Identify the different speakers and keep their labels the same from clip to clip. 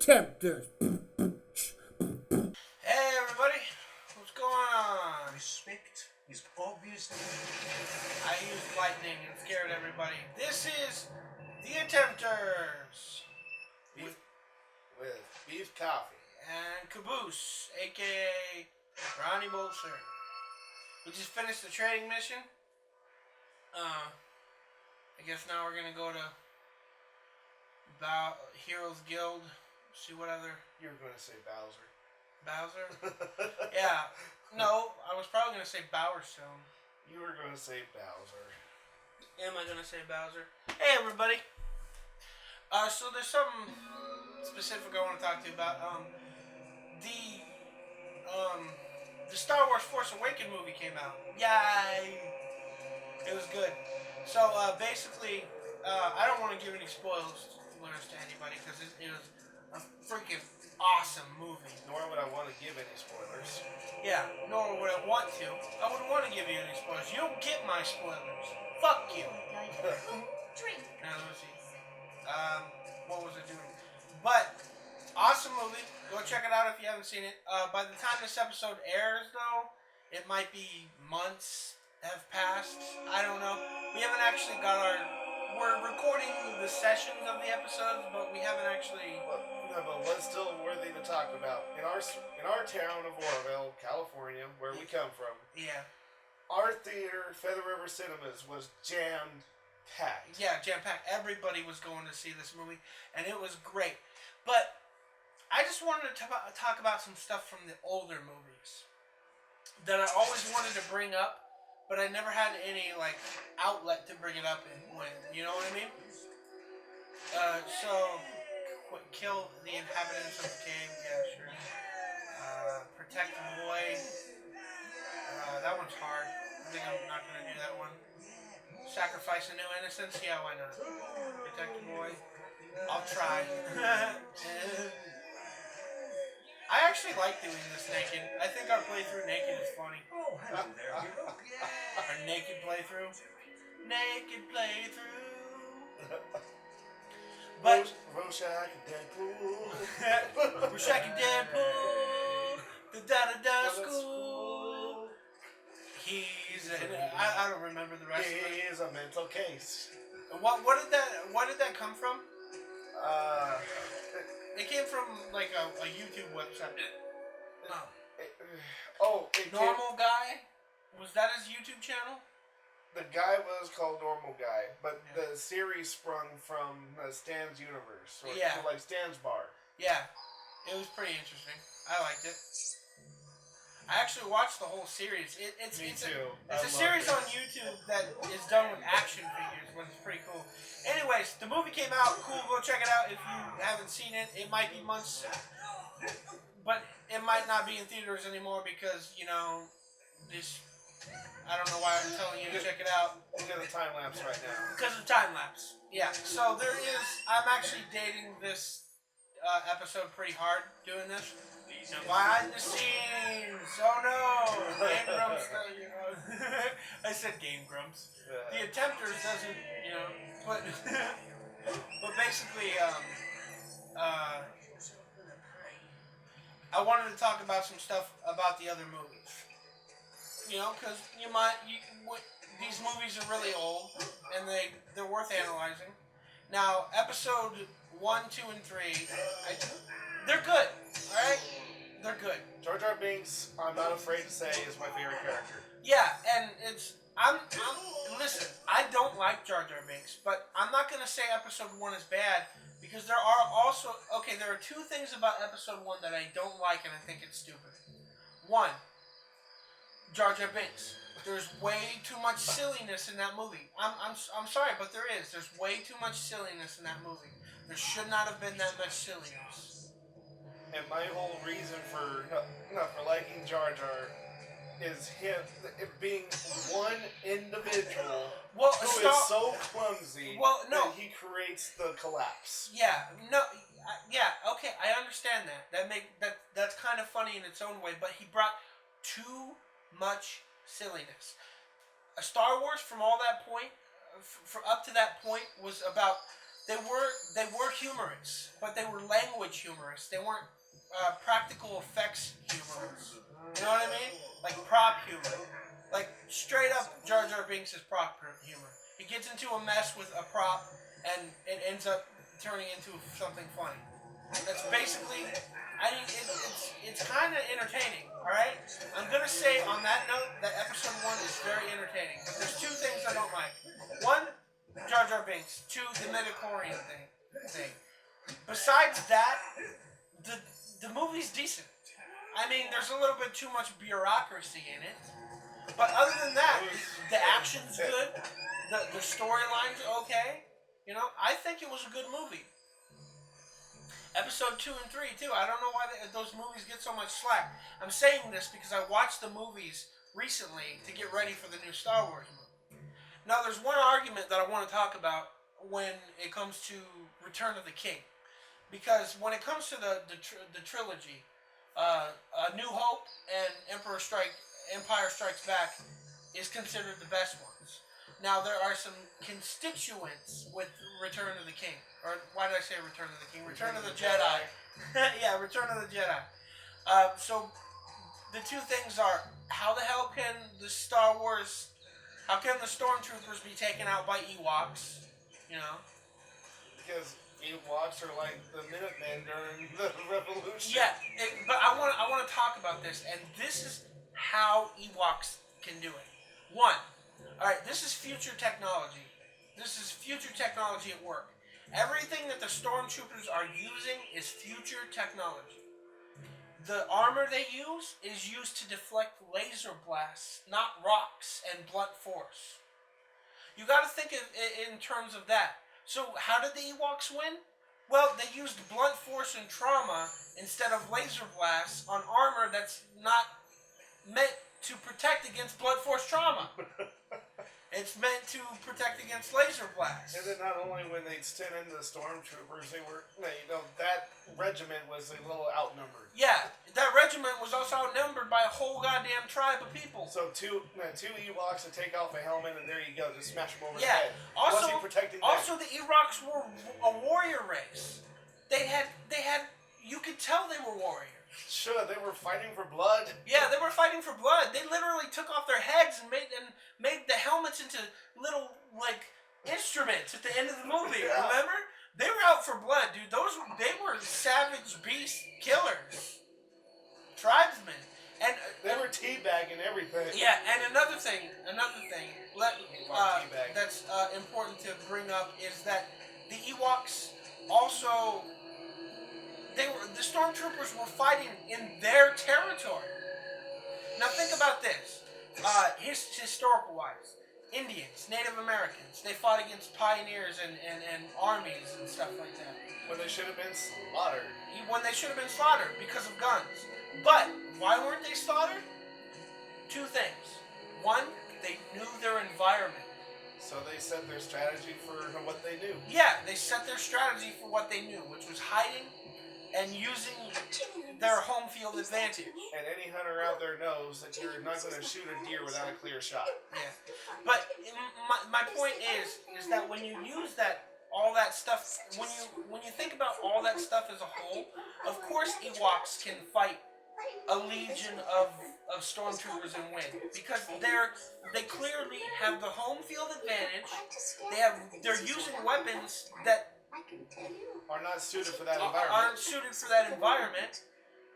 Speaker 1: Tempters.
Speaker 2: Hey everybody, what's going on?
Speaker 3: Respect is obviously...
Speaker 2: I used lightning and scared everybody. This is The Attempters
Speaker 3: With beef coffee.
Speaker 2: and Caboose, aka Ronnie Bolser. We just finished the trading mission. I guess now we're gonna go to Heroes Guild. See what other
Speaker 3: You were going to say Bowser.
Speaker 2: Bowser? Yeah. No, I was probably gonna say Bowerstone.
Speaker 3: You were going to say Bowser.
Speaker 2: Am I gonna say Bowser? Hey everybody. So there's something specific I want to talk to you about. The Star Wars Force Awakens movie came out. Yay! It was good. So basically, I don't want to give any spoilers to anybody because it was a freaking awesome movie.
Speaker 3: Nor would I want to give any spoilers.
Speaker 2: Yeah, nor would I want to. I wouldn't want to give you any spoilers. You don't get my spoilers. Fuck you. Now let's see. What was it doing? But awesome movie. Go check it out if you haven't seen it. By the time this episode airs, though, it might be months have passed. I don't know. We haven't actually got our. We're recording the sessions of the episodes, but we haven't actually.
Speaker 3: But what's still worthy to talk about? In our town of Oroville, California, where we come from,
Speaker 2: Yeah.
Speaker 3: our theater, Feather River Cinemas, was jammed packed.
Speaker 2: Yeah, jam-packed. Everybody was going to see this movie, and it was great. But I just wanted to talk about some stuff from the older movies that I always wanted to bring up, but I never had any outlet to bring it up in. You know what I mean? So kill the inhabitants of the cave. Yeah, sure. Protect the boy. That one's hard. I think I'm not gonna do that one. Sacrifice a new innocence? Yeah, why not? Protect the boy. I'll try. I actually like doing this naked. I think our playthrough naked is funny. Our naked playthrough. Naked playthrough. But
Speaker 3: Rorschach and Deadpool.
Speaker 2: Rorschach and Deadpool. The da-da-da school. He's I don't remember the rest of it.
Speaker 3: He is a mental case.
Speaker 2: What did that come from? It came from a YouTube website. Normal Guy? Was that his YouTube channel?
Speaker 3: The guy was called Normal Guy, but the series sprung from Stan's universe, or like Stan's bar.
Speaker 2: Yeah, it was pretty interesting. I liked it. I actually watched the whole series. It's
Speaker 3: Me too.
Speaker 2: It's a series on YouTube that is done with action figures, which is pretty cool. Anyways, the movie came out. Cool, go check it out if you haven't seen it. It might be months, but it might not be in theaters anymore because this. I don't know why I'm telling you to check it out.
Speaker 3: Look at the time lapse right now.
Speaker 2: Because of time lapse. Yeah. So I'm actually dating this episode pretty hard doing this. Behind the scenes. Oh no. Game Grumps. I said Game Grumps. The Attempters doesn't, but but basically, I wanted to talk about some stuff about the other movies. Because these movies are really old, and they're worth analyzing. Now, episode 1, 2, and 3, they're good. All right, they're good.
Speaker 3: Jar Jar Binks, I'm not afraid to say, is my favorite character.
Speaker 2: Yeah, and listen, I don't like Jar Jar Binks, but I'm not gonna say episode 1 is bad because there are two things about episode 1 that I don't like, and I think it's stupid. One. Jar Jar Binks. There's way too much silliness in that movie. I'm sorry, but there is. There's way too much silliness in that movie. There should not have been that much silliness.
Speaker 3: And my whole reason for liking Jar Jar is him being one individual who is so clumsy that he creates the collapse.
Speaker 2: Yeah, okay, I understand that. That's kind of funny in its own way, but he brought too much silliness. A Star Wars from all that point, up to that point, was about they were humorous, but they were language humorous. They weren't practical effects humorous. You know what I mean? Like prop humor. Like straight up Jar Jar Binks is prop humor. He gets into a mess with a prop and it ends up turning into something funny. That's basically, I mean, it's kind of entertaining, alright? I'm going to say on that note that episode 1 is very entertaining. But there's two things I don't like. One, Jar Jar Binks. Two, the midichlorian thing. Besides that, the movie's decent. I mean, there's a little bit too much bureaucracy in it. But other than that, the action's good. The storyline's okay. You know, I think it was a good movie. Episode 2 and 3, too. I don't know why those movies get so much slack. I'm saying this because I watched the movies recently to get ready for the new Star Wars movie. Now, there's one argument that I want to talk about when it comes to Return of the King. Because when it comes to the trilogy, A New Hope and Empire Strikes Back is considered the best ones. Now, there are some constituents with Return of the King. Or, why did I say Return of the King? Return of the Jedi. Yeah, Return of the Jedi. So, the two things are, how the hell can the how can the Stormtroopers be taken out by Ewoks? You know?
Speaker 3: Because Ewoks are like the Minutemen during the Revolution.
Speaker 2: Yeah, but I want to talk about this, and this is how Ewoks can do it. One, alright, this is future technology. This is future technology at work. Everything that the Stormtroopers are using is future technology. The armor they use is used to deflect laser blasts, not rocks and blunt force. You gotta think in terms of that. So how did the Ewoks win? Well, they used blunt force and trauma instead of laser blasts on armor that's not meant to protect against blunt force trauma. It's meant to protect against laser blasts.
Speaker 3: And then not only when they sent in the Stormtroopers, they were, that regiment was a little outnumbered.
Speaker 2: Yeah, that regiment was also outnumbered by a whole goddamn tribe of people.
Speaker 3: So two Ewoks to take off a helmet, and there you go, just smash them over the head.
Speaker 2: Also,
Speaker 3: was he protecting them?
Speaker 2: Also, the Ewoks were a warrior race. They had. You could tell they were warriors.
Speaker 3: Sure, they were fighting for blood.
Speaker 2: Yeah, they were fighting for blood. They literally took off their heads and made the helmets into little instruments at the end of the movie. Yeah. Remember? They were out for blood, dude. They were savage beast killers, tribesmen, and
Speaker 3: they were teabagging everything.
Speaker 2: Yeah, and another thing that's important to bring up is that the Ewoks also. The Stormtroopers were fighting in their territory. Now think about this. Historical-wise, Indians, Native Americans, they fought against pioneers and armies and stuff like that.
Speaker 3: When they should have been slaughtered.
Speaker 2: When they should have been slaughtered because of guns. But why weren't they slaughtered? Two things. One, they knew their environment.
Speaker 3: So they set their strategy for what they knew.
Speaker 2: Yeah, they set their strategy for what they knew, which was hiding and using their home field advantage.
Speaker 3: And any hunter out there knows that you're not going to shoot a deer without a clear shot.
Speaker 2: Yeah, but my point is that when you use all that stuff, when you think about all that stuff as a whole, of course Ewoks can fight a legion of Stormtroopers and win because they clearly have the home field advantage. They're using weapons that
Speaker 3: are not suited for that environment.
Speaker 2: Aren't suited for that environment.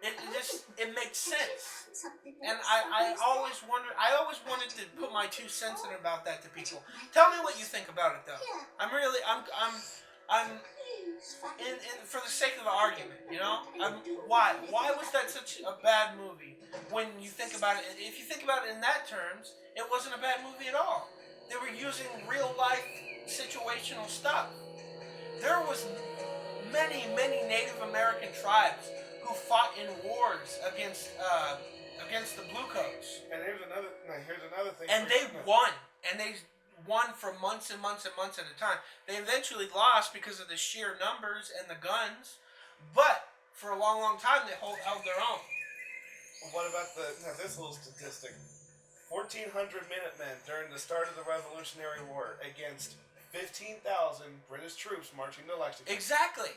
Speaker 2: It makes sense. And I always wanted to put my 2 cents in about that to people. Tell me what you think about it though. I'm for the sake of the argument, you know? Why was that such a bad movie? When you think about it, if you think about it in that terms, it wasn't a bad movie at all. They were using real life situational stuff. There was many Native American tribes who fought in wars against the Bluecoats.
Speaker 3: And here's another thing.
Speaker 2: And they won. And they won for months and months and months at a time. They eventually lost because of the sheer numbers and the guns. But for a long time, they held their own.
Speaker 3: What about this little statistic? 1,400 Minutemen during the start of the Revolutionary War against 15,000 British troops marching to Lexington.
Speaker 2: Exactly.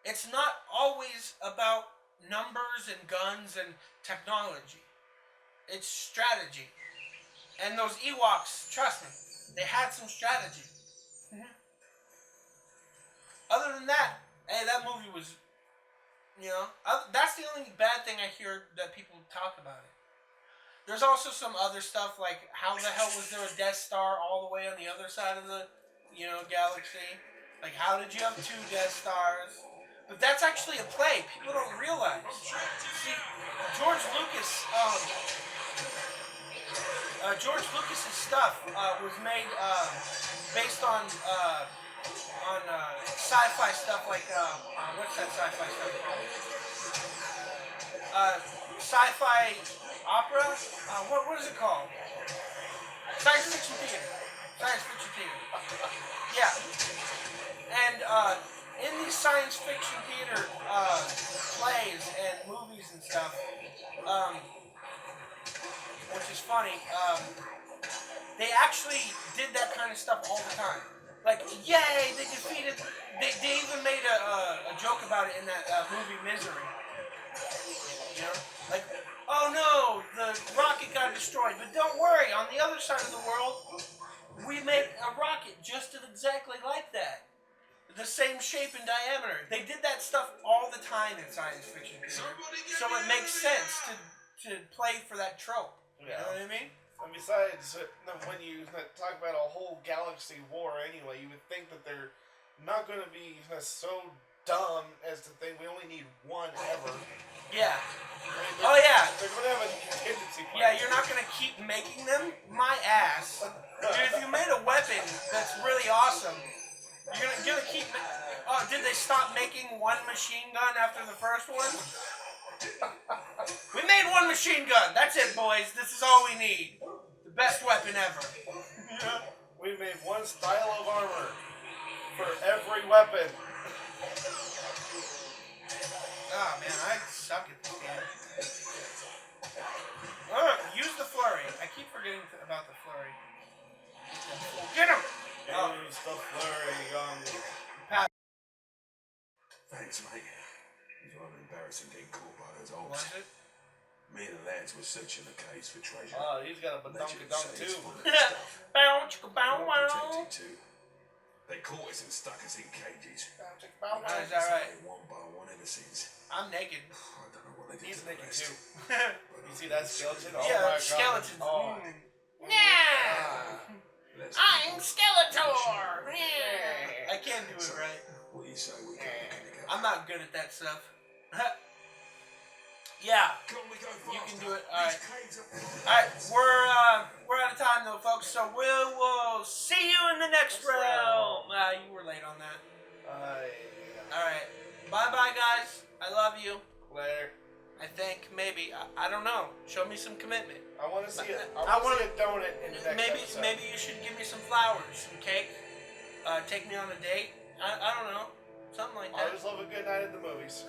Speaker 2: It's not always about numbers and guns and technology. It's strategy. And those Ewoks, trust me, they had some strategy. Other than that, hey, that movie was, that's the only bad thing I hear that people talk about it. There's also some other stuff like how the hell was there a Death Star all the way on the other side of the, galaxy? Like how did you have 2 Death Stars? But that's actually a play. People don't realize. See, George Lucas's stuff was made based on sci-fi stuff like what's that sci-fi stuff called? Sci-fi opera? What is it called? Science fiction theater. Yeah. And in these science fiction theater plays and movies and stuff, which is funny, they actually did that kind of stuff all the time. Like, yay, they defeated... They even made a joke about it in that movie Misery. Like, oh no, the rocket got destroyed. But don't worry, on the other side of the world, we made a rocket just exactly like that. The same shape and diameter. They did that stuff all the time in science fiction. So it makes sense to play for that trope. You know what I mean?
Speaker 3: And besides, when you talk about a whole galaxy war anyway, you would think that they're not going to be so dumb as to think we only need one ever.
Speaker 2: Yeah.
Speaker 3: I mean, they're going to have a contingency plan.
Speaker 2: Yeah, you're not going to keep making them? My ass. Dude, if you made a weapon that's really awesome, you're gonna keep... Oh, did they stop making one machine gun after the first one? We made one machine gun. That's it, boys. This is all we need. The best weapon ever.
Speaker 3: We made one style of armor for every weapon.
Speaker 2: Oh, man, I suck at this game. Use the flurry. I keep forgetting about the flurry. Get him!
Speaker 3: Use the flurry gun.
Speaker 1: Thanks, mate. It was rather embarrassing getting caught by those old.
Speaker 2: Was it?
Speaker 1: Me and the lads were searching the caves for treasure.
Speaker 3: Oh, he's got a badonkadonk too.
Speaker 2: Bow, chicka, bow, wow.
Speaker 1: They caught us and stuck us in cages.
Speaker 2: Is that right?
Speaker 1: One by one ever since.
Speaker 2: I'm naked.
Speaker 1: I don't know what they did.
Speaker 3: He's
Speaker 1: to the
Speaker 3: naked
Speaker 1: rest.
Speaker 3: too. You see that skeleton? Oh
Speaker 2: Yeah,
Speaker 3: my
Speaker 2: skeleton.
Speaker 3: God. Oh.
Speaker 2: Yeah! I'm Skeletor!
Speaker 3: Yeah.
Speaker 2: I can't do it right.
Speaker 1: What do you say we go?
Speaker 2: I'm not good at that stuff. Yeah,
Speaker 1: You
Speaker 2: can do it. Alright. Alright, we're out of time though, folks, so we will see you in the next realm. You were late on that. Alright. Bye-bye, guys. I love you.
Speaker 3: Later.
Speaker 2: I think, maybe. I don't know. Show me some commitment.
Speaker 3: I want to see it. I want to see a donut in the next episode.
Speaker 2: Maybe you should give me some flowers, some cake. Take me on a date. I don't know. Something like that.
Speaker 3: I just love a good night at the movies.